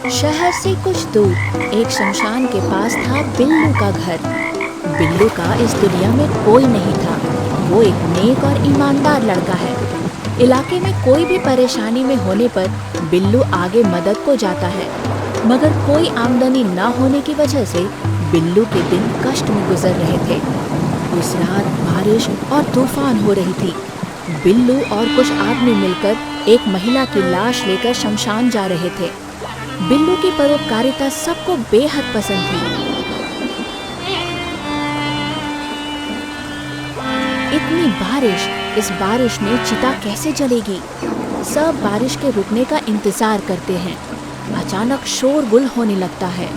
शहर से कुछ दूर एक शमशान के पास था बिल्लू का घर। बिल्लू का इस दुनिया में कोई नहीं था। वो एक नेक और ईमानदार लड़का है। इलाके में कोई भी परेशानी में होने पर बिल्लू आगे मदद को जाता है, मगर कोई आमदनी न होने की वजह से बिल्लू के दिन कष्ट में गुजर रहे थे। उस रात बारिश और तूफान हो रही थी। बिल्लू और कुछ आदमी मिलकर एक महिला की लाश लेकर शमशान जा रहे थे। बिल्लू की परोपकारिता सबको बेहद पसंद थी। इतनी बारिश, इस बारिश में चिता कैसे जलेगी? सब बारिश के रुकने का इंतजार करते हैं। अचानक शोरगुल होने लगता है।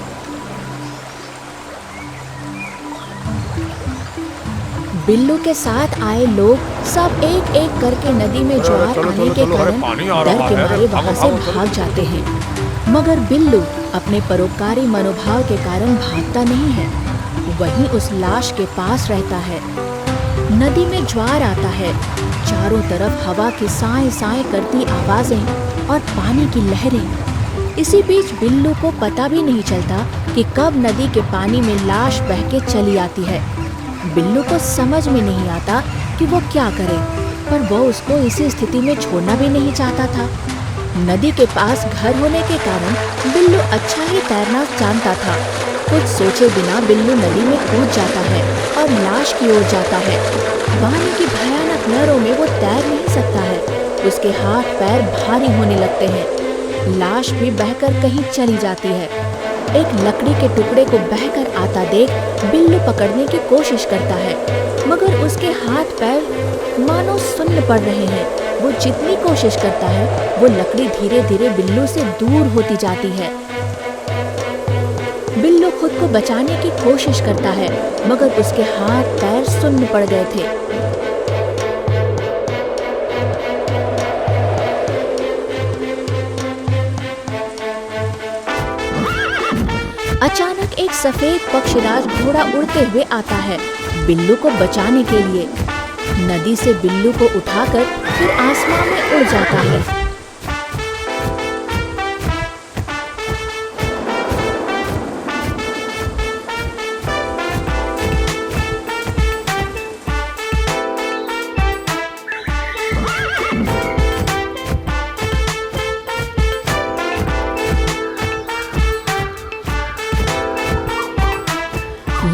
बिल्लू के साथ आए लोग सब एक एक करके नदी में ज्वार आने के कारण डर के मारे वहां से भाग जाते हैं, मगर बिल्लू अपने परोपकारी मनोभाव के कारण भागता नहीं है। वहीं उस लाश के पास रहता है। नदी में ज्वार आता है। चारों तरफ हवा की साए साए करती आवाजें और पानी की लहरें। इसी बीच बिल्लू को पता भी नहीं चलता कि कब नदी के पानी में लाश बह के चली आती है। बिल्लू को समझ में नहीं आता कि वो क्या करे, पर वो उसको इसी स्थिति में छोड़ना भी नहीं चाहता था। नदी के पास घर होने के कारण बिल्लू अच्छा ही तैरना जानता था। कुछ सोचे बिना बिल्लू नदी में कूद जाता है और लाश की ओर जाता है। पानी की भयानक लहरों में वो तैर नहीं सकता है। उसके हाथ पैर भारी होने लगते हैं। लाश भी बहकर कहीं चली जाती है। एक लकड़ी के टुकड़े को बहकर आता देख बिल्लू पकड़ने की कोशिश करता है, मगर उसके हाथ पैर मानो सुन्न पड़ रहे हैं। वो जितनी कोशिश करता है वो लकड़ी धीरे धीरे बिल्लू से दूर होती जाती है। बिल्लू खुद को बचाने की कोशिश करता है, मगर उसके हाथ पैर सुन्न पड़ गए थे। अचानक एक सफेद पक्षीराज घोड़ा उड़ते हुए आता है बिल्लू को बचाने के लिए। नदी से बिल्लू को उठाकर फिर आसमान में उड़ जाता है।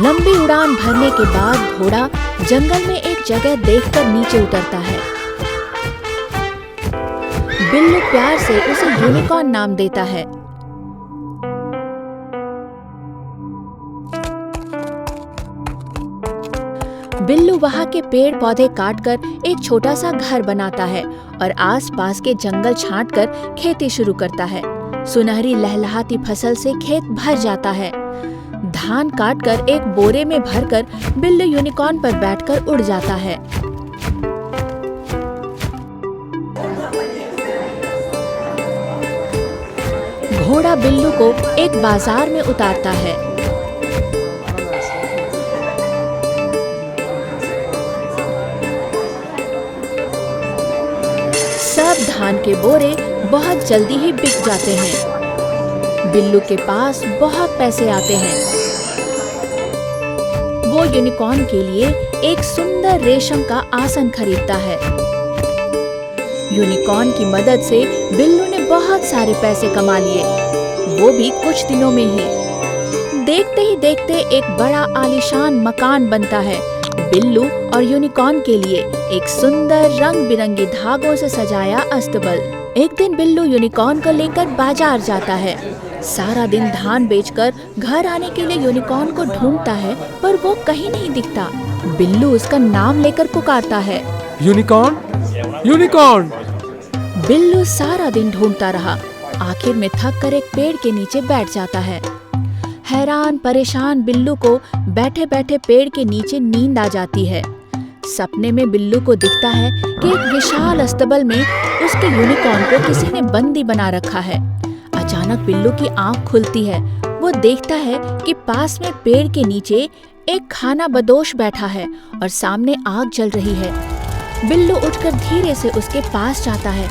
लंबी उड़ान भरने के बाद घोड़ा जंगल में एक जगह देखकर नीचे उतरता है। बिल्लू प्यार से उसे यूनिकॉर्न नाम देता है। बिल्लू वहां के पेड़ पौधे काटकर एक छोटा सा घर बनाता है और आसपास के जंगल छांटकर खेती शुरू करता है। सुनहरी लहलहाती फसल से खेत भर जाता है। धान काटकर एक बोरे में भरकर बिल्लू यूनिकॉर्न पर बैठकर उड़ जाता है। घोड़ा बिल्लू को एक बाजार में उतारता है। सब धान के बोरे बहुत जल्दी ही बिक जाते हैं। बिल्लू के पास बहुत पैसे आते हैं। वो यूनिकॉर्न के लिए एक सुंदर रेशम का आसन खरीदता है। यूनिकॉर्न की मदद से बिल्लू ने बहुत सारे पैसे कमा लिए, वो भी कुछ दिनों में ही। देखते ही देखते एक बड़ा आलीशान मकान बनता है बिल्लू और यूनिकॉर्न के लिए। एक सुंदर रंग बिरंगी धागों से सजाया अस्तबल। एक दिन बिल्लू यूनिकॉर्न को लेकर बाजार जाता है। सारा दिन धान बेचकर घर आने के लिए यूनिकॉर्न को ढूंढता है, पर वो कहीं नहीं दिखता। बिल्लू उसका नाम लेकर पुकारता है, यूनिकॉर्न, यूनिकॉर्न। बिल्लू सारा दिन ढूंढता रहा। आखिर में थक कर एक पेड़ के नीचे बैठ जाता है। हैरान परेशान बिल्लू को बैठे बैठे पेड़ के नीचे नींद आ जाती है। सपने में बिल्लू को दिखता है कि एक विशाल अस्तबल में उसके यूनिकॉर्न को किसी ने बंदी बना रखा है। अचानक बिल्लू की आंख खुलती है। वो देखता है कि पास में पेड़ के नीचे एक खाना बदोश बैठा है और सामने आग जल रही है। बिल्लू उठकर धीरे से उसके पास जाता है।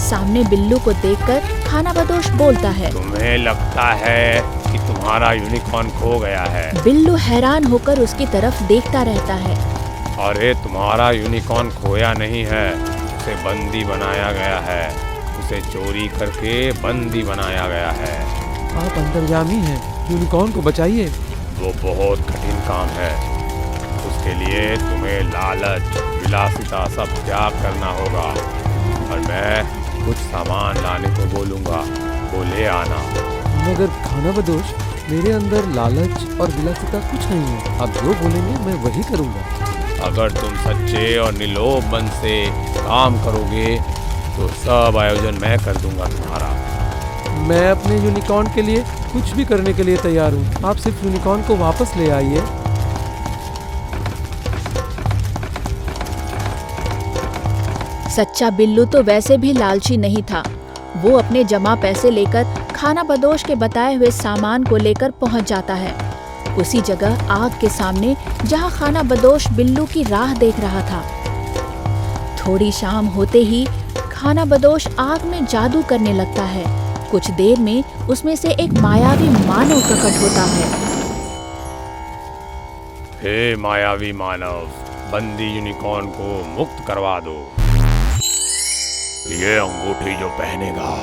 सामने बिल्लू को देखकर खानाबदोश बोलता है। तुम्हें लगता है कि तुम्हारा यूनिकॉर्न खो गया है? बिल्लू हैरान होकर उसकी तरफ देखता रहता है। अरे तुम्हारा यूनिकॉर्न खोया नहीं है, उसे बंदी बनाया गया है। उसे चोरी करके बंदी बनाया गया है। आप अंतर्यामी हैं, यूनिकॉर्न को बचाइए। वो बहुत कठिन काम है। उसके लिए तुम्हें लालच, विलासिता सब त्याग करना होगा और मैं कुछ सामान लाने को बोलूँगा, वो ले आना। मगर खानाबदोश, मेरे अंदर लालच और विलासिता कुछ नहीं है। आप जो बोलेंगे मैं वही करूँगा। अगर तुम सच्चे और निर्लोभ मन से काम करोगे तो सब आयोजन मैं कर दूंगा तुम्हारा। मैं अपने यूनिकॉर्न के लिए कुछ भी करने के लिए तैयार हूँ। आप सिर्फ यूनिकॉर्न को वापस ले आइए। सच्चा बिल्लू तो वैसे भी लालची नहीं था। वो अपने जमा पैसे लेकर खानाबदोश के बताए हुए सामान को लेकर पहुंच जाता है, उसी जगह आग के सामने जहां खानाबदोश बिल्लू की राह देख रहा था। थोड़ी शाम होते ही खानाबदोश आग में जादू करने लगता है। कुछ देर में उसमें से एक मायावी मानव प्रकट होता है। हे मायावी मानव, बंदी यूनिकॉर्न को मुक्त करवा दो। ये अंगूठी जो पहनेगा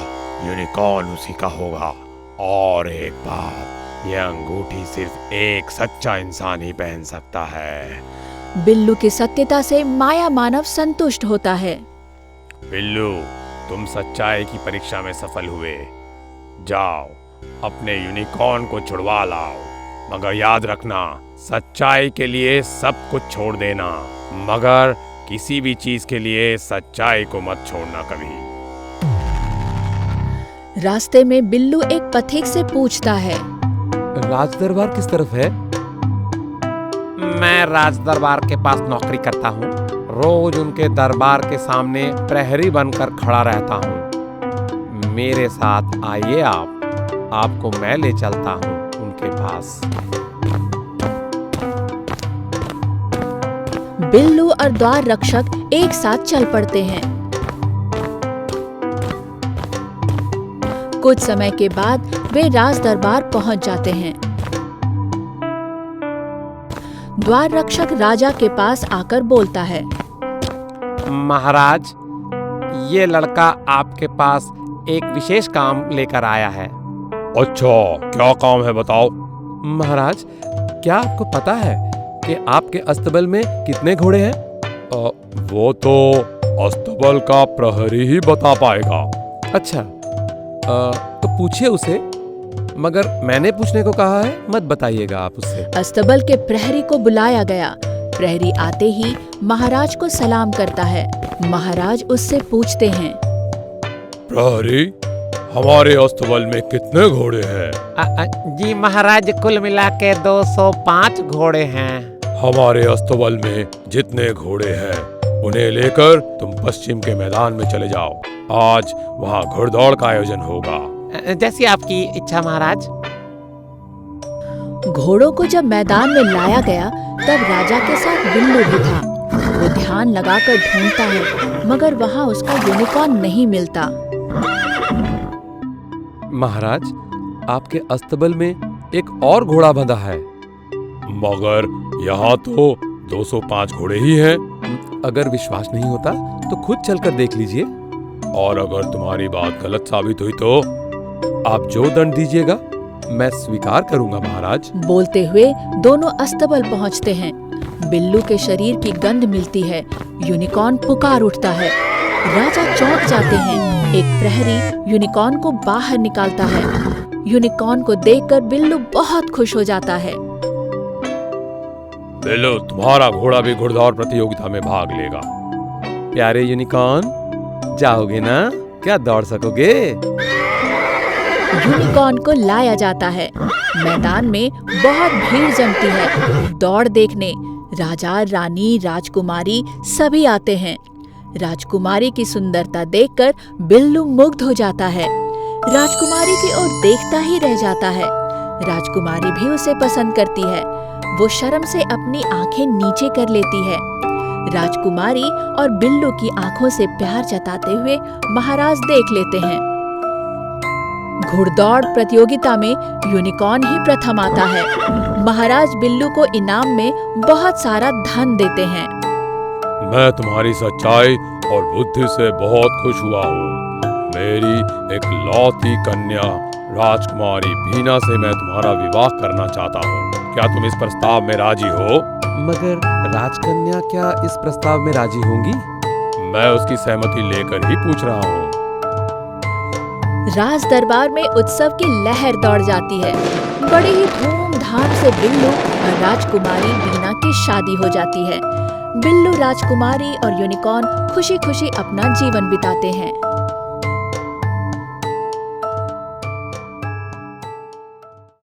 यूनिकॉर्न उसी का होगा। और एक बात, ये अंगूठी सिर्फ एक सच्चा इंसान ही पहन सकता है। बिल्लू की सत्यता से माया मानव संतुष्ट होता है। बिल्लू, तुम सच्चाई की परीक्षा में सफल हुए। जाओ अपने यूनिकॉर्न को छुड़वा लाओ, मगर याद रखना सच्चाई के लिए सब कुछ छोड़ देना, मगर किसी भी चीज के लिए सच्चाई को मत छोड़ना कभी। रास्ते में बिल्लू एक पथिक से पूछता है, राज दरबार किस तरफ है? मैं राज दरबार के पास नौकरी करता हूँ। रोज उनके दरबार के सामने प्रहरी बनकर खड़ा रहता हूँ। मेरे साथ आइए आपको मैं ले चलता हूँ उनके पास। बिल्लू और द्वार रक्षक एक साथ चल पड़ते हैं। कुछ समय के बाद वे राज दरबार पहुंच जाते हैं। द्वार रक्षक राजा के पास आकर बोलता है, महाराज, ये लड़का आपके पास एक विशेष काम लेकर आया है। अच्छा, क्या काम है बताओ। महाराज, क्या आपको पता है कि आपके अस्तबल में कितने घोड़े हैं? वो तो अस्तबल का प्रहरी ही बता पाएगा। अच्छा, तो पूछिए उसे, मगर मैंने पूछने को कहा है, मत बताइएगा आप उससे। अस्तबल के प्रहरी को बुलाया गया। प्रहरी आते ही महाराज को सलाम करता है। महाराज उससे पूछते हैं, प्रहरी, हमारे अस्तबल में कितने घोड़े हैं? जी महाराज, कुल मिला के 205 घोड़े हैं। हमारे अस्तबल में जितने घोड़े हैं उन्हें लेकर तुम पश्चिम के मैदान में चले जाओ। आज वहाँ घुड़दौड़ का आयोजन होगा। जैसी आपकी इच्छा महाराज। घोड़ों को जब मैदान में लाया गया तब राजा के साथ बिल्लू भी था। वो ध्यान लगाकर ढूंढता है, मगर वहाँ उसका यूनिकॉर्न नहीं मिलता। महाराज, आपके अस्तबल में एक और घोड़ा बंधा है। मगर यहाँ तो 205 घोड़े ही हैं। अगर विश्वास नहीं होता तो खुद चलकर देख लीजिए। और अगर तुम्हारी बात गलत साबित हुई तो आप जो दंड दीजिएगा मैं स्वीकार करूंगा महाराज। बोलते हुए दोनों अस्तबल पहुंचते हैं। बिल्लू के शरीर की गंध मिलती है। यूनिकॉर्न पुकार उठता है। राजा चौंक जाते हैं। एक प्रहरी यूनिकॉर्न को बाहर निकालता है। यूनिकॉर्न को देखकर बिल्लू बहुत खुश हो जाता है। बिल्लू, तुम्हारा घोड़ा भी घुड़दौड़ प्रतियोगिता में भाग लेगा। प्यारे यूनिकॉर्न, जाओगे ना? क्या दौड़ सकोगे? यूनिकॉर्न को लाया जाता है। मैदान में बहुत भीड़ जमती है। दौड़ देखने राजा, रानी, राजकुमारी सभी आते हैं। राजकुमारी की सुंदरता देखकर बिल्लू मुग्ध हो जाता है। राजकुमारी की ओर देखता ही रह जाता है। राजकुमारी भी उसे पसंद करती है। वो शर्म से अपनी आंखें नीचे कर लेती है। राजकुमारी और बिल्लू की आंखों से प्यार जताते हुए महाराज देख लेते हैं। घुड़दौड़ प्रतियोगिता में यूनिकॉर्न ही प्रथम आता है। महाराज बिल्लू को इनाम में बहुत सारा धन देते हैं। मैं तुम्हारी सच्चाई और बुद्धि से बहुत खुश हुआ हूँ। मेरी एक लौती कन्या राजकुमारी बीना से मैं तुम्हारा विवाह करना चाहता हूँ। क्या तुम इस प्रस्ताव में राजी हो? मगर राजकन्या क्या इस प्रस्ताव में राजी होंगी? मैं उसकी सहमति लेकर ही पूछ रहा हूँ। राज दरबार में उत्सव की लहर दौड़ जाती है। बड़े ही धूमधाम से बिल्लू और राजकुमारी बीना की शादी हो जाती है। बिल्लू, राजकुमारी और यूनिकॉर्न खुशी खुशी अपना जीवन बिताते हैं।